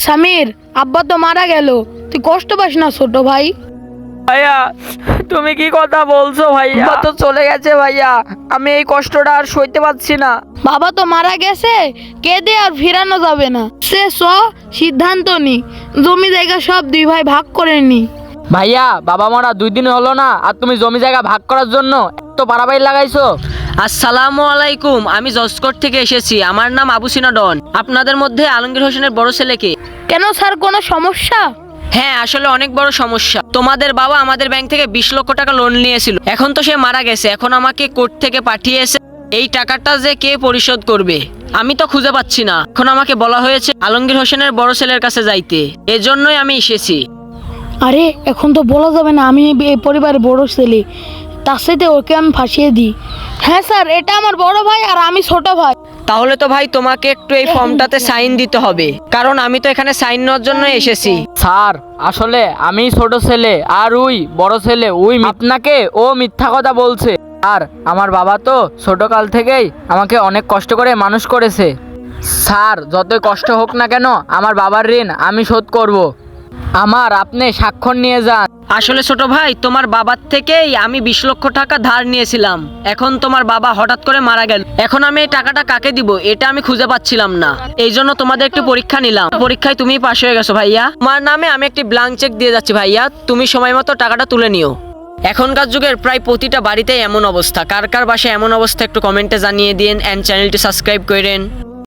সামির, আব্বা তো মারা গেল, তুই কষ্ট পাস না ছোট ভাই? ভাইয়া তুমি কি কথা বলছো ভাইয়া? আব্বা তো চলে গেছে ভাইয়া, আমি এই কষ্টটা আর সইতে পারছি না। বাবা তো মারা গেছে, কেঁদে আর ফিরানো যাবে না। সে সিদ্ধান্ত নি, জমি জায়গা সব দুই ভাই ভাগ করে নি। ভাইয়া বাবা মারা 2 দিন হলো না, আর তুমি জমি জায়গা ভাগ করার জন্য এত বাড়াবাড়ি লাগাইছো? আসসালামু আলাইকুম, আমি জসকোট থেকে এসেছি। আমার নাম আবু সিনা ডন। আপনাদের মধ্যে আলমগীর হোসেনের বড় ছেলে কে? কেন স্যার, কোনো সমস্যা? হ্যাঁ, আসলে অনেক বড় সমস্যা। তোমাদের বাবা আমাদের ব্যাংক থেকে 20 লক্ষ টাকা লোন নিয়েছিল, এখন তো সে মারা গেছে। এখন আমাকে কোর্ট থেকে পাঠিয়েছে, এই টাকাটা যে কে পরিশোধ করবে আমি তো খুঁজে পাচ্ছি না। এখন আমাকে বলা হয়েছে আলমগীর হোসেনের বড় ছেলের কাছে যাইতে, এজন্যই আমি এসেছি। আরে এখন তো বলা যাবে না, আমি এই পরিবারের বড় ছেলে, তার সাথে ওকে আমি ফাঁসিয়ে দিই। হ্যাঁ স্যার, এটা আমার বড় ভাই আর আমি ছোট ভাই। তাহলে তো ভাই তোমাকে একটু এই ফর্মটাতে সাইন দিতে হবে, কারণ আমি তো এখানে সাইন নেওয়ার জন্য এসেছি। স্যার আসলে আমি ছোট ছেলে আর ওই বড় ছেলে, ওই আপনাকে ও মিথ্যা কথা বলছে। আর আমার বাবা তো ছোটকাল থেকেই আমাকে অনেক কষ্ট করে মানুষ করেছে। স্যার যতই কষ্ট হোক না কেন আমার বাবার ঋণ আমি শোধ করব। আপনি স্বাক্ষর নিয়ে যান। আসলে ছোট ভাই, তোমার বাবার থেকেই আমি 20 লক্ষ টাকা ধার নিয়েছিলাম। এখন তোমার বাবা হঠাৎ করে মারা গেল, এখন আমি এই টাকাটা কাকে দিব এটা আমি খুঁজে পাচ্ছিলাম না। এই জন্য তোমাদের একটু পরীক্ষা নিলাম, পরীক্ষায় তুমি পাশ হয়ে গেছো ভাইয়া। তোমার নামে আমি একটি ব্ল্যাঙ্ক চেক দিয়ে যাচ্ছি ভাইয়া, তুমি সময় মতো টাকাটা তুলে নিও। এখনকার যুগের প্রায় প্রতিটা বাড়িতেই এমন অবস্থা। কার কার বাসায় এমন অবস্থা একটু কমেন্টে জানিয়ে দিন, এন্ড চ্যানেলটি সাবস্ক্রাইব করেন।